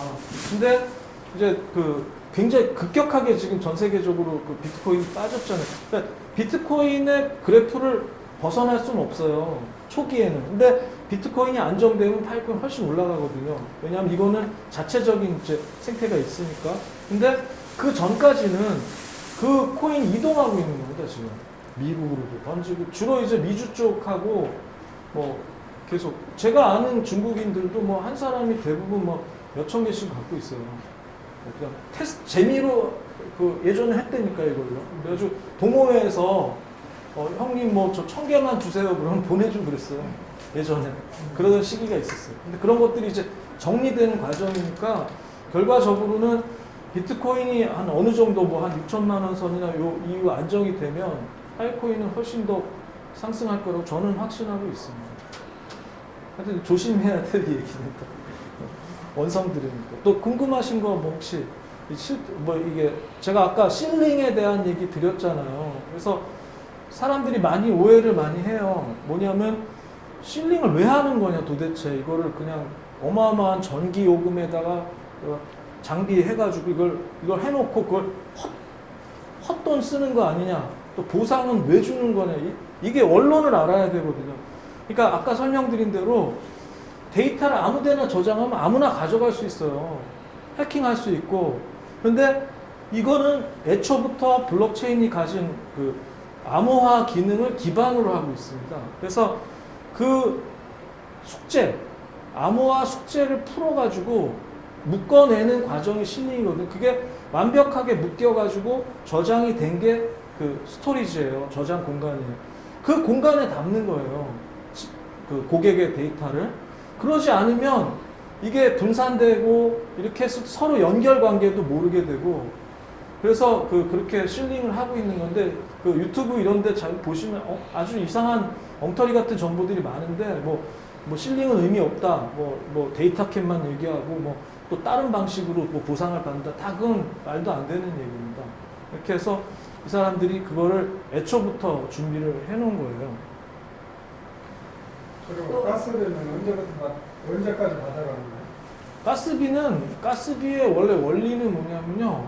근데 이제 굉장히 급격하게 지금 전 세계적으로 그 비트코인이 빠졌잖아요. 그러니까 비트코인의 그래프를 벗어날 수는 없어요. 초기에는. 근데 비트코인이 안정되면 파이코인 훨씬 올라가거든요. 왜냐하면 이거는 자체적인 이제 생태가 있으니까. 근데 그 전까지는 그 코인이 이동하고 있는 겁니다, 지금. 미국으로도 던지고. 주로 이제 미주 쪽하고 뭐 계속. 제가 아는 중국인들도 뭐 한 사람이 대부분 뭐 몇천 개씩 갖고 있어요. 그냥 테스트, 재미로 예전에 했다니까 이걸로. 그래가지고 동호회에서 형님 뭐 저 1000개만 주세요. 그러면 보내주고 그랬어요. 예전에. 그러던 시기가 있었어요. 근데 그런 것들이 이제 정리되는 과정이니까 결과적으로는 비트코인이 한 어느 정도 뭐 한 6천만 원 선이나 요 이후 안정이 되면 파이코인은 훨씬 더 상승할 거라고 저는 확신하고 있습니다. 하여튼 조심해야 될 얘기는 또 원성들이니까. 또 궁금하신 거 뭐 혹시 이게 제가 아까 실링에 대한 얘기 드렸잖아요. 그래서 사람들이 많이 오해를 많이 해요. 뭐냐면 실링을 왜 하는 거냐 도대체. 이거를 그냥 어마어마한 전기 요금에다가 장비 해가지고 이걸 해놓고 그걸 헛돈 쓰는 거 아니냐. 또 보상은 왜 주는 거냐. 이게 원론을 알아야 되거든요. 그러니까 아까 설명드린 대로 데이터를 아무데나 저장하면 아무나 가져갈 수 있어요. 해킹할 수 있고. 근데 이거는 애초부터 블록체인이 가진 그 암호화 기능을 기반으로 하고 있습니다. 그래서 그 숙제, 암호화 숙제를 풀어가지고 묶어내는 과정이 실링이거든요. 그게 완벽하게 묶여가지고 저장이 된 게 그 스토리지예요. 저장 공간이에요. 그 공간에 담는 거예요. 그 고객의 데이터를. 그러지 않으면 이게 분산되고 이렇게 해서 서로 연결 관계도 모르게 되고 그래서 그렇게 실링을 하고 있는 건데 그 유튜브 이런 데 잘 보시면 아주 이상한 엉터리 같은 정보들이 많은데 뭐 실링은 의미 없다. 뭐 데이터 캡만 얘기하고 뭐 또 다른 방식으로 뭐 보상을 받는다. 다 그건 말도 안 되는 얘기입니다. 이렇게 해서 이 사람들이 그거를 애초부터 준비를 해 놓은 거예요. 그리고 가스비는 언제까지 받아가는 거예요? 가스비의 원래 원리는 뭐냐면요.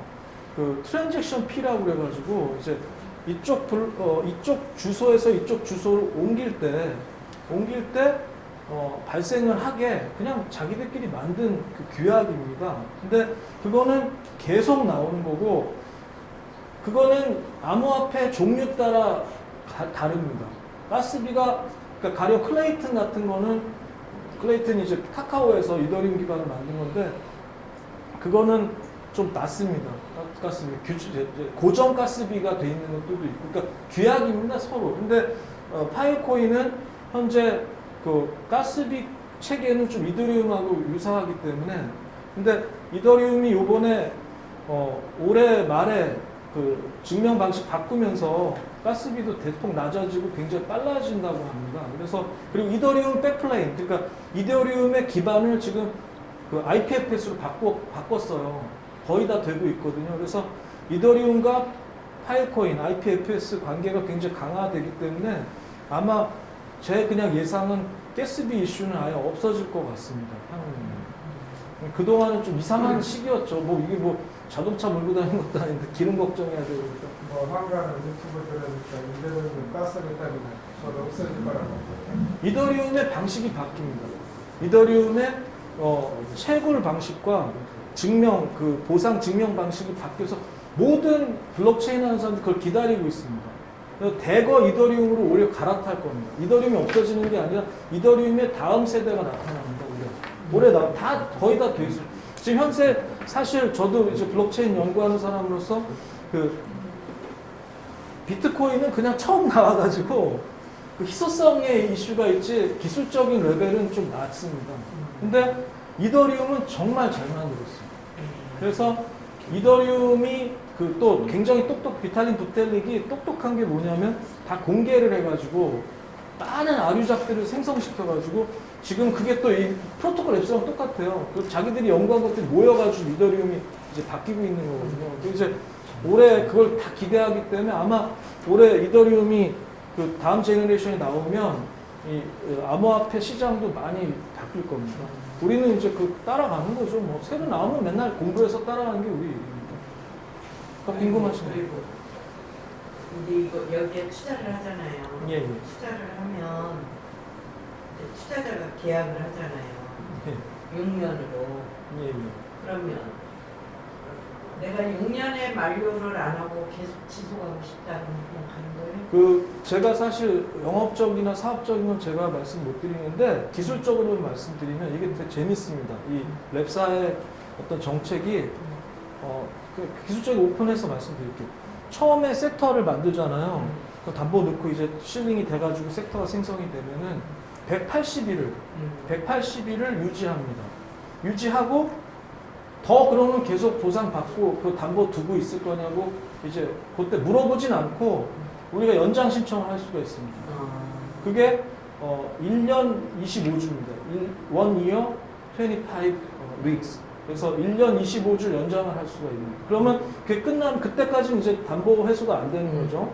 그 트랜잭션 피라고 그래가지고 이제 이쪽 주소에서 이쪽 주소를 옮길 때 발생을 하게 그냥 자기들끼리 만든 그 규약입니다. 근데 그거는 계속 나오는 거고 그거는 암호화폐 종류 따라 다릅니다. 가스비가 그러니까 가령 클레이튼 같은 거는 클레이튼이 이제 카카오에서 이더리움 기반을 만든 건데 그거는 좀 낮습니다. 가스비 고정 가스비가 돼 있는 것들도 있고 그러니까 규약입니다 서로. 근데 파이코인은 현재 그 가스비 체계는 좀 이더리움하고 유사하기 때문에 근데 이더리움이 요번에 올해 말에 그 증명 방식 바꾸면서 가스비도 대폭 낮아지고 굉장히 빨라진다고 합니다. 그래서 그리고 이더리움 백플레인 그러니까 이더리움의 기반을 지금 그 IPFS로 바꿨어요. 거의 다 되고 있거든요. 그래서 이더리움과 파이코인, IPFS 관계가 굉장히 강화되기 때문에 아마 제 그냥 예상은 가스비 이슈는 아예 없어질 것 같습니다. 향후에는. 그동안은 좀 이상한 시기였죠. 뭐 이게 뭐 자동차 몰고 다니는 것도 아닌데 기름 걱정해야 되니까. 뭐 한가는 유튜브 들으니까 이제는 가스비 때문에 없어질 거라고. 이더리움의 방식이 바뀝니다. 이더리움의 채굴 방식과 증명, 그 보상 증명 방식이 바뀌어서 모든 블록체인 하는 사람들이 그걸 기다리고 있습니다. 그래서 대거 이더리움으로 오히려 갈아탈 겁니다. 이더리움이 없어지는 게 아니라 이더리움의 다음 세대가 나타납니다. 올해 다 거의 다 돼 있어요. 지금 현재 사실 저도 이제 블록체인 연구하는 사람으로서 그 비트코인은 그냥 처음 나와가지고 그 희소성의 이슈가 있지 기술적인 레벨은 좀 낮습니다. 근데 이더리움은 정말 잘 만들었어요. 그래서 이더리움이 그 또 굉장히 비탈린 부텔릭이 똑똑한 게 뭐냐면 다 공개를 해가지고 많은 아류작들을 생성시켜가지고 지금 그게 또 이 프로토콜 앱스랑 똑같아요. 그 자기들이 연구한 것들이 모여가지고 이더리움이 이제 바뀌고 있는 거거든요. 이제 올해 그걸 다 기대하기 때문에 아마 올해 이더리움이 그 다음 제너레이션이 나오면 이 암호화폐 시장도 많이 바뀔 겁니다. 우리는 이제 그 따라가는 거죠. 뭐 새로 나오면 맨날 공부해서 따라가는 게 우리 일입니다. 궁금하시나요? 그리고 이제 이거 여기에 투자를 하잖아요. 예, 예. 투자를 하면 이제 투자자가 계약을 하잖아요. 예. 6년으로. 예, 예. 그러면 내가 6년의 만료를 안 하고 계속 지속하고 싶다면 그냥 가는 거예요? 그 제가 사실 영업적이나 사업적인 건 제가 말씀 못 드리는데 기술적으로 말씀드리면 이게 되게 재밌습니다. 이 랩사의 어떤 정책이 그 기술적인 오픈해서 말씀드릴게요. 처음에 섹터를 만들잖아요. 그 담보 넣고 이제 실링이 돼가지고 섹터가 생성이 되면은 180일을 유지합니다. 유지하고 더 그러면 계속 보상받고 그 담보 두고 있을 거냐고 이제 그때 물어보진 않고 우리가 연장 신청을 할 수가 있습니다. 그게 1년 25주입니다. 1 year 25 weeks. 그래서 1년 25주 연장을 할 수가 있는. 그러면 그게 끝나면 그때까지는 이제 담보 회수가 안 되는 거죠.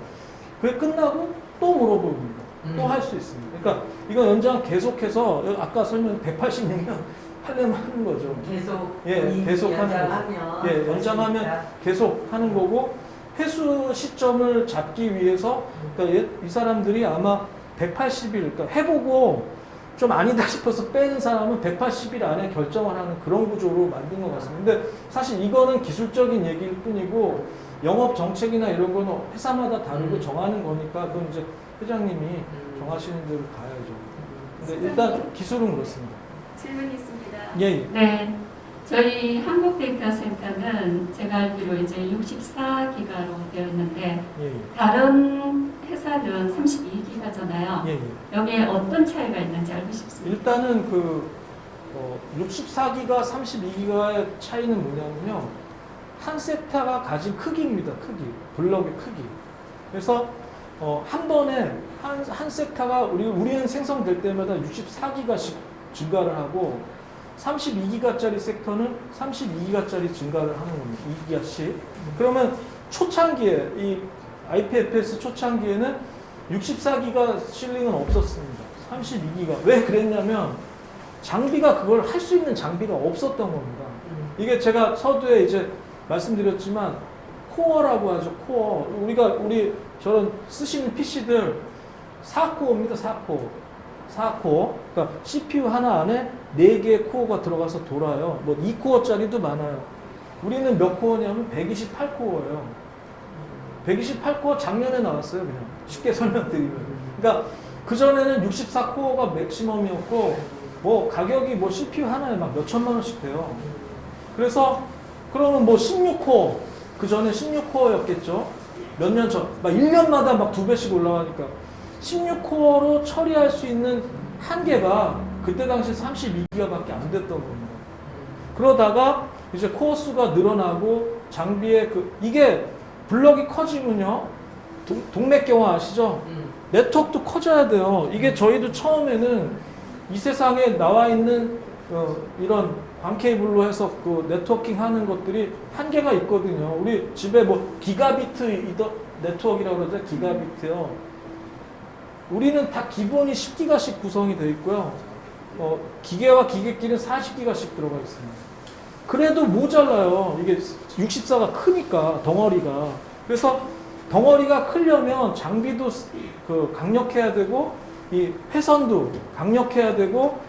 그게 끝나고 또 물어봅니다. 또 할 수 있습니다. 그러니까 이거 연장 계속해서 아까 설명 186년 하려면 하는 거죠. 계속 계속 하는 연장하면 거죠. 연장하면 계속 하는 거고 회수 시점을 잡기 위해서 그러니까 이 사람들이 아마 180일 그러니까 해보고 좀 아니다 싶어서 빼는 사람은 180일 안에 결정을 하는 그런 구조로 만든 것 같습니다. 근데 사실 이거는 기술적인 얘기일 뿐이고 영업 정책이나 이런 거는 회사마다 다르고 정하는 거니까 그건 이제 회장님이 정하시는 대로 가야죠. 근데 일단 기술은 그렇습니다. 질문이 있습니다. 예. 네. 저희 한국데이터센터는 제가 알기로 이제 64기가로 되어 있는데 예. 다른 회사는 32기가잖아요. 예. 여기에 어떤 차이가 있는지 알고 싶습니다. 일단은 그 64기가, 32기가의 차이는 뭐냐면요. 한 섹터가 가진 크기입니다. 크기. 블럭의 크기. 그래서 한 번에 한 섹터가 우리는 생성될 때마다 64기가씩 증가를 하고 32기가짜리 섹터는 32기가짜리 증가를 하는 겁니다. 2기가씩. 그러면 초창기에 이 IPFS 초창기에는 64기가 실링은 없었습니다. 32기가. 왜 그랬냐면 장비가 그걸 할 수 있는 장비가 없었던 겁니다. 이게 제가 서두에 이제 말씀드렸지만 코어라고 하죠. 코어. 우리 저런 쓰시는 PC들 4코어입니다. 4코어. 그러니까 CPU 하나 안에 4개의 코어가 들어가서 돌아요. 뭐 2코어짜리도 많아요. 우리는 몇 코어냐면 128코어예요. 128코어 작년에 나왔어요. 그냥 쉽게 설명드리면. 그러니까 그전에는 64코어가 맥시멈이었고 뭐 가격이 뭐 CPU 하나에 막 몇 천만 원씩 돼요. 그래서 그러면 뭐 16코어 그전에 16코어였겠죠. 몇 년 전. 막 1년마다 막 2배씩 올라가니까 16코어로 처리할 수 있는 한계가 그때 당시 32기가밖에 안 됐던 겁니다. 그러다가 이제 코어 수가 늘어나고 장비의 이게 블럭이 커지면요. 동맥경화 아시죠? 네트워크도 커져야 돼요. 이게 저희도 처음에는 이 세상에 나와 있는 이런 광 케이블로 해서 그 네트워킹 하는 것들이 한계가 있거든요. 우리 집에 뭐 기가비트 네트워크라고 그러죠. 기가비트요. 우리는 다 기본이 10기가씩 구성이 되어 있고요. 기계와 기계끼리는 40기가씩 들어가 있습니다. 그래도 모자라요. 이게 64가 크니까 덩어리가. 그래서 덩어리가 크려면 장비도 그 강력해야 되고 이 회선도 강력해야 되고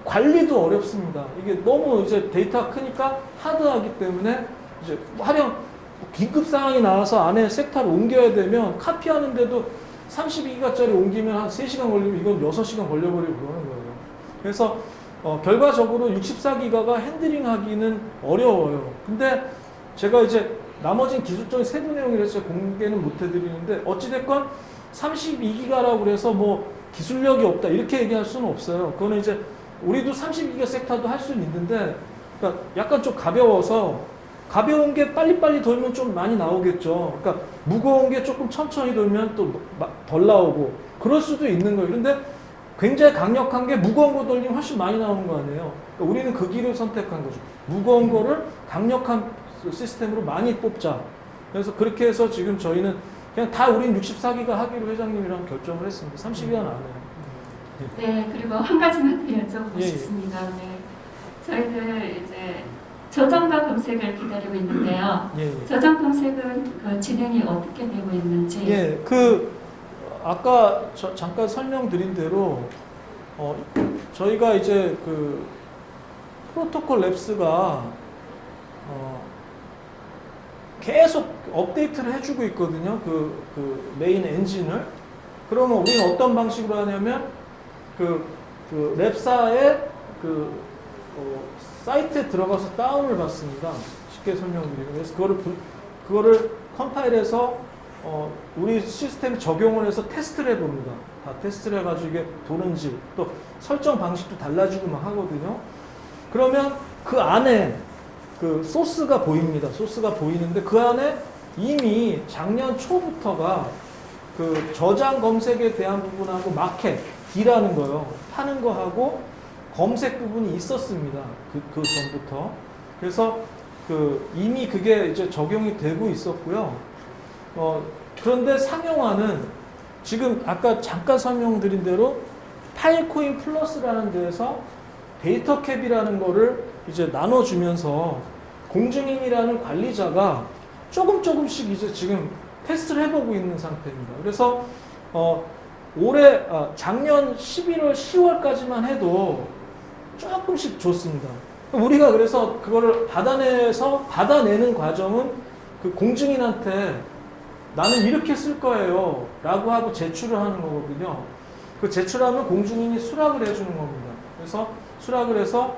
관리도 어렵습니다. 이게 너무 이제 데이터가 크니까 하드하기 때문에 이제 하령 긴급 상황이 나와서 안에 섹터를 옮겨야 되면 카피하는데도 32기가짜리 옮기면 한 3시간 걸리면 이건 6시간 걸려버리고 그러는 거예요. 그래서 결과적으로 64기가가 핸들링하기는 어려워요. 근데 제가 이제 나머진 기술적인 세부 내용이라서 공개는 못 해드리는데 어찌됐건 32기가라고 그래서 뭐 기술력이 없다 이렇게 얘기할 수는 없어요. 그거는 이제 우리도 32기가 섹터도 할 수는 있는데 그러니까 약간 좀 가벼워서 가벼운 게 빨리빨리 돌면 좀 많이 나오겠죠. 그러니까 무거운 게 조금 천천히 돌면 또 덜 나오고 그럴 수도 있는 거예요. 그런데 굉장히 강력한 게 무거운 거 돌리면 훨씬 많이 나오는 거 아니에요. 그러니까 우리는 그 길을 선택한 거죠. 무거운 거를 강력한 시스템으로 많이 뽑자. 그래서 그렇게 해서 지금 저희는 그냥 다 우린 64기가 하기로 회장님이랑 결정을 했습니다. 32기가는 안 해요. 네, 그리고 한 가지만 더 여쭤보고 예, 예. 싶습니다. 네. 저희들 이제 저장과 검색을 기다리고 있는데요. 예, 예. 저장 검색은 그 진행이 어떻게 되고 있는지. 예, 아까 잠깐 설명드린 대로 저희가 이제 그 프로토콜 랩스가 계속 업데이트를 해주고 있거든요. 그 메인 엔진을. 그러면 우리는 어떤 방식으로 하냐면 그 랩사의 사이트에 들어가서 다운을 받습니다. 쉽게 설명드리면. 그래서 그거를 컴파일해서 우리 시스템에 적용을 해서 테스트를 해봅니다. 다 테스트를 해가지고 이게 도는지 또 설정 방식도 달라지고 막 하거든요. 그러면 그 안에 그 소스가 보입니다. 소스가 보이는데 그 안에 이미 작년 초부터가 그 저장 검색에 대한 부분하고 마켓, D라는 거요. 파는 거하고 검색 부분이 있었습니다. 그 전부터. 그래서 이미 그게 이제 적용이 되고 있었고요. 그런데 상용화는 지금 아까 잠깐 설명드린 대로 파일코인 플러스라는 데에서 데이터 캡이라는 거를 이제 나눠주면서 공증인이라는 관리자가 조금씩 이제 지금 테스트를 해보고 있는 상태입니다. 그래서 작년 11월, 10월까지만 해도 조금씩 줬습니다. 우리가 그래서 그거를 받아내는 과정은 그 공증인한테 나는 이렇게 쓸 거예요 라고 하고 제출을 하는 거거든요. 그 제출하면 공증인이 수락을 해주는 겁니다. 그래서 수락을 해서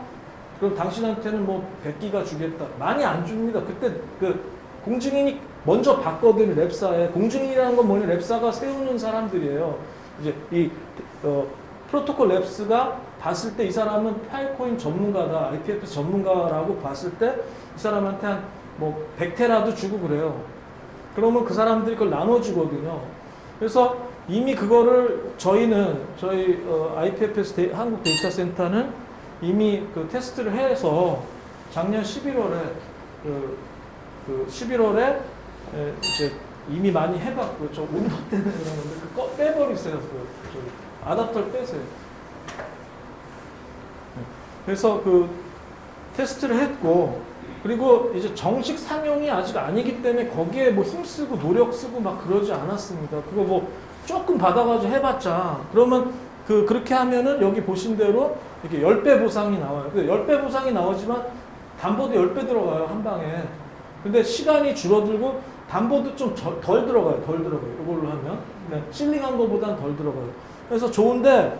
그럼 당신한테는 뭐 100기가 주겠다. 많이 안 줍니다. 그때 그 공증인이 먼저 받거든요. 랩사에. 공증인이라는 건 뭐냐? 랩사가 세우는 사람들이에요. 이제 프로토콜 랩스가 봤을 때 이 사람은 파일코인 전문가다, IPFS 전문가라고 봤을 때 이 사람한테 한 뭐 100테라도 주고 그래요. 그러면 그 사람들이 그걸 나눠주거든요. 그래서 이미 그거를 저희 IPFS 한국 데이터 센터는 이미 그 테스트를 해서 작년 11월에 11월에 이제 이미 많이 해봤고 저 온도 때문에 그러는데 그거 빼버리세요. 아답터를 빼세요. 그래서 그 테스트를 했고 그리고 이제 정식 상용이 아직 아니기 때문에 거기에 뭐 힘쓰고 노력 쓰고 막 그러지 않았습니다. 그거 뭐 조금 받아가지고 해봤자 그러면 그렇게 하면은 여기 보신 대로 이렇게 10배 보상이 나와요. 10배 보상이 나오지만 담보도 10배 들어가요, 한 방에. 근데 시간이 줄어들고 담보도 좀 덜 들어가요. 이걸로 하면. 실링한 것보다는 덜 들어가요. 그래서 좋은데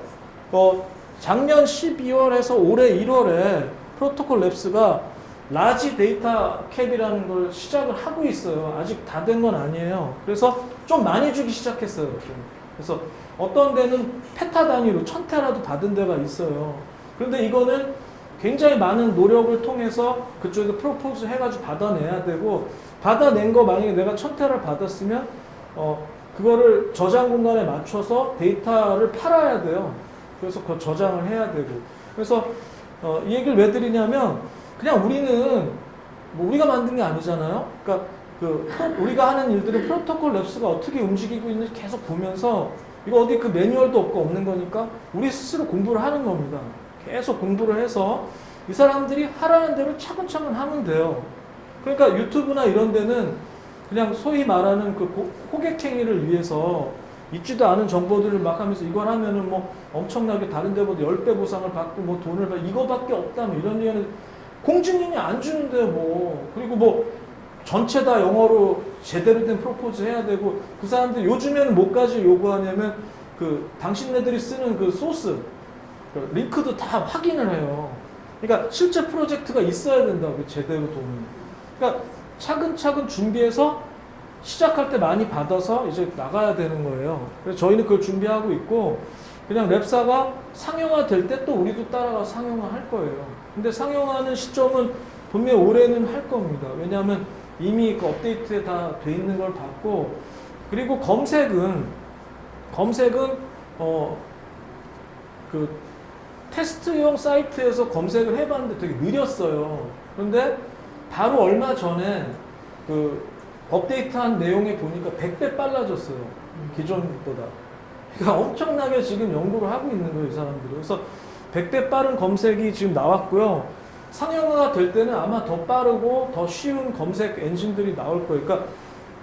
작년 12월에서 올해 1월에 프로토콜 랩스가 라지 데이터 캡이라는 걸 시작을 하고 있어요. 아직 다 된 건 아니에요. 그래서 좀 많이 주기 시작했어요. 그래서 어떤 데는 페타 단위로 1000테라도 받은 데가 있어요. 그런데 이거는 굉장히 많은 노력을 통해서 그쪽에서 프로포즈 해가지고 받아내야 되고 받아낸 거 만약에 내가 1000테라를 받았으면 그거를 저장 공간에 맞춰서 데이터를 팔아야 돼요. 그래서 그 저장을 해야 되고 그래서 이 얘기를 왜 드리냐면 그냥 우리는 뭐 우리가 만든 게 아니잖아요. 그러니까 우리가 하는 일들은 프로토콜 랩스가 어떻게 움직이고 있는지 계속 보면서 이거 어디 그 매뉴얼도 없는 거니까 우리 스스로 공부를 하는 겁니다. 계속 공부를 해서 이 사람들이 하라는 대로 차근차근 하면 돼요. 그러니까 유튜브나 이런 데는 그냥 소위 말하는 그 호객행위를 위해서 있지도 않은 정보들을 막 하면서 이걸 하면은 뭐 엄청나게 다른 데보다 10배 보상을 받고 뭐 돈을 받고 이거밖에 없다 뭐 이런 얘기는 공증인이 안 주는데요 뭐. 그리고 뭐 전체 다 영어로 제대로 된 프로포즈 해야 되고 그 사람들 요즘에는 뭐까지 요구하냐면 그 당신네들이 쓰는 그 소스 그 링크도 다 확인을 해요. 그러니까 실제 프로젝트가 있어야 된다고 제대로 돈을. 그러니까 차근차근 준비해서 시작할 때 많이 받아서 이제 나가야 되는 거예요. 그래서 저희는 그걸 준비하고 있고 그냥 랩사가 상용화 될 때 또 우리도 따라가 상용화 할 거예요. 근데 상용화하는 시점은 분명히 올해는 할 겁니다. 왜냐하면 이미 그 업데이트에 다 돼 있는 걸 봤고 그리고 검색은 그 테스트용 사이트에서 검색을 해봤는데 되게 느렸어요. 그런데 바로 얼마 전에 그 업데이트한 내용에 보니까 100배 빨라졌어요. 기존보다. 그러니까 엄청나게 지금 연구를 하고 있는 거예요, 이 사람들이. 그래서 100배 빠른 검색이 지금 나왔고요. 상용화가 될 때는 아마 더 빠르고 더 쉬운 검색 엔진들이 나올 거예요. 그러니까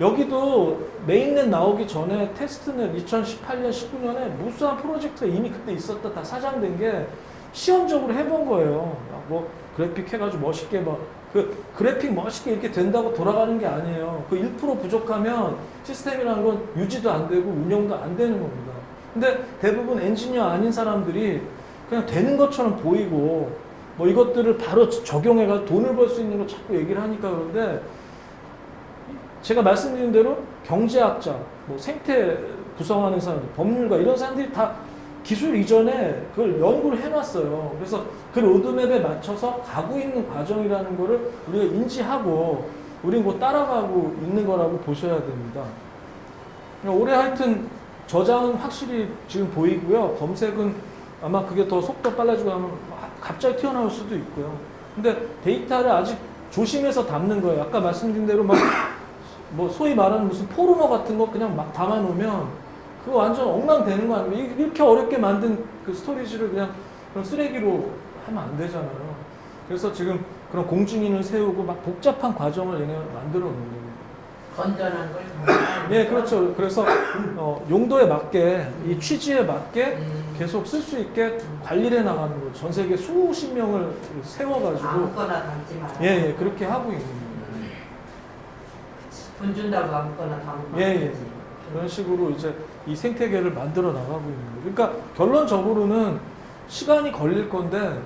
여기도 메인넷 나오기 전에 테스트넷 2018년, 19년에 무수한 프로젝트가 이미 그때 있었다 다 사장된 게 시험적으로 해본 거예요. 뭐 그래픽 해가지고 멋있게 막 그 그래픽 멋있게 이렇게 된다고 돌아가는 게 아니에요. 그 1% 부족하면 시스템이라는 건 유지도 안 되고 운영도 안 되는 겁니다. 근데 대부분 엔지니어 아닌 사람들이 그냥 되는 것처럼 보이고 뭐 이것들을 바로 적용해가지고 돈을 벌 수 있는 거 자꾸 얘기를 하니까 그런데 제가 말씀드린 대로 경제학자, 뭐 생태 구성하는 사람들, 법률가 이런 사람들이 다 기술 이전에 그걸 연구를 해놨어요. 그래서 그 로드맵에 맞춰서 가고 있는 과정이라는 거를 우리가 인지하고 우린 뭐 따라가고 있는 거라고 보셔야 됩니다. 올해 하여튼 저장은 확실히 지금 보이고요. 검색은 아마 그게 더 속도 빨라지고 하면 갑자기 튀어나올 수도 있고요. 근데 데이터를 아직 조심해서 담는 거예요. 아까 말씀드린 대로 막 뭐 소위 말하는 무슨 포르노 같은 거 그냥 막 담아놓으면 그거 완전 엉망되는 거 아니에요? 이렇게 어렵게 만든 그 스토리지를 그냥 쓰레기로 하면 안 되잖아요. 그래서 지금 그런 공증인을 세우고 막 복잡한 과정을 얘네가 만들어 놓는 겁니다. 건전한 걸 네, 그렇죠. 그래서 용도에 맞게 이 취지에 맞게 계속 쓸 수 있게 관리를 해 나가는 거죠. 전 세계 수십 명을 세워가지고 아무거나 담지 마라. 예, 그렇게 하고 있는 거예요. 돈 준다고 아무거나 담지 마라. 예. 그런 식으로 이제 이 생태계를 만들어 나가고 있는 거예요. 그러니까 결론적으로는 시간이 걸릴 건데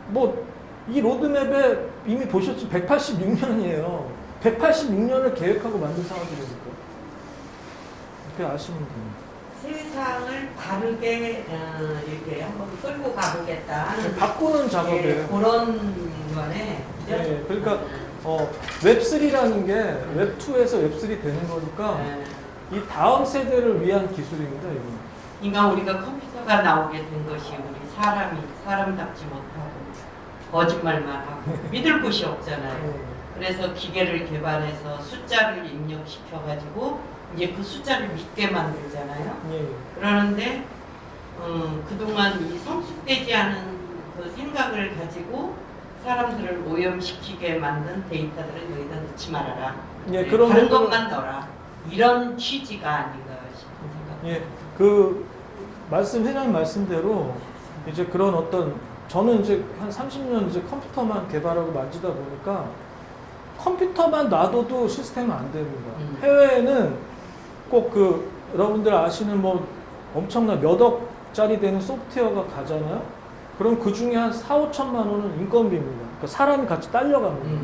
뭐 이 로드맵에 이미 보셨죠? 186년이에요. 186년을 계획하고 만든 사람들이니까. 그렇게 아시면 됩니다. 세상을 다르게 이렇게 한번 끌고 가보겠다 하는 바꾸는 작업이에요. 예, 그런 거네. 그죠? 네, 그러니까 웹3라는 게 웹2에서 웹3 되는 거니까 네. 이 다음 세대를 위한 기술입니다, 이거. 그러니까 우리가 컴퓨터가 나오게 된 것이 우리 사람답지 못하고 거짓말만 하고 믿을 곳이 없잖아요. 그래서 기계를 개발해서 숫자를 입력시켜가지고 이제 그 숫자를 믿게 만들잖아요. 예. 그러는데 그동안 이 성숙되지 않은 그 생각을 가지고 사람들을 오염시키게 만든 데이터들은 여기다 넣지 말아라. 예, 그런 다른 것들은- 것만 넣어라. 이런 취지가 아닌가 싶은 생각. 예, 회장님 말씀대로 이제 그런 저는 이제 한 30년 이제 컴퓨터만 개발하고 만지다 보니까 컴퓨터만 놔둬도 시스템은 안 됩니다. 해외에는 꼭 여러분들 아시는 뭐 엄청난 몇 억짜리 되는 소프트웨어가 가잖아요. 그럼 그 중에 한 4, 5천만 원은 인건비입니다. 그러니까 사람이 같이 딸려갑니다.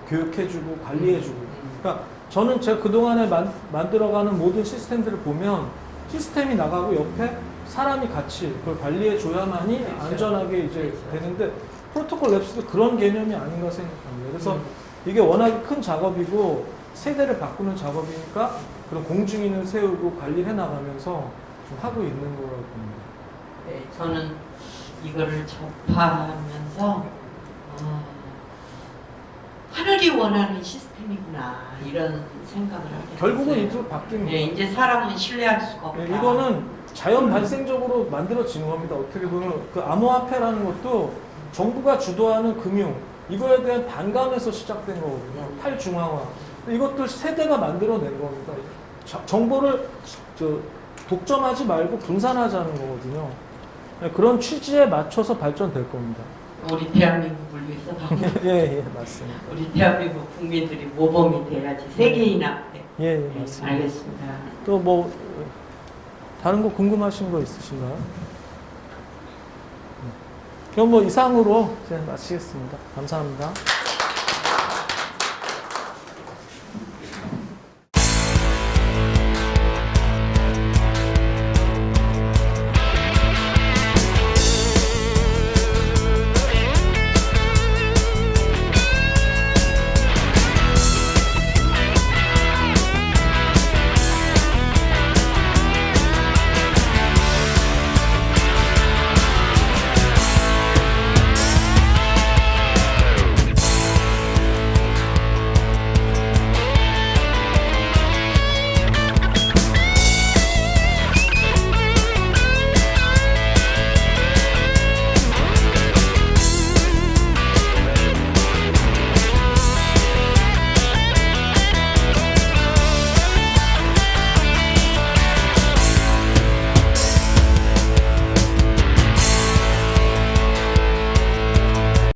교육해주고 관리해주고. 그러니까 저는 제가 그동안에 만들어가는 모든 시스템들을 보면 시스템이 나가고 옆에 사람이 같이 그걸 관리해줘야만이 안전하게 이제 되는데 프로토콜 랩스도 그런 개념이 아닌가 생각합니다. 그래서 이게 워낙에 큰 작업이고 세대를 바꾸는 작업이니까 그런 공중인을 세우고 관리를 해나가면서 좀 하고 있는 거라고 봅니다. 네, 저는 이거를 접하면서 하늘이 원하는 시스템이구나 이런 생각을 하게 됐어요. 결국은 이쪽으로 바뀐 네, 거예요. 이제 사람은 신뢰할 수가 없다. 네, 이거는 자연 발생적으로 만들어진 겁니다. 어떻게 보면 그 암호화폐라는 것도 정부가 주도하는 금융 이거에 대한 반감에서 시작된 거거든요. 탈중앙화. 이것도 세대가 만들어낸 겁니다. 정보를 독점하지 말고 분산하자는 거거든요. 그런 취지에 맞춰서 발전될 겁니다. 우리 대한민국을 위해서 예, 맞습니다. 우리 대한민국 국민들이 모범이 돼야지 세계인 앞에. 예, 네, 맞습니다. 알겠습니다. 또 뭐 다른 거 궁금하신 거 있으신가요? 그럼 뭐 이상으로 이제 마치겠습니다. 감사합니다.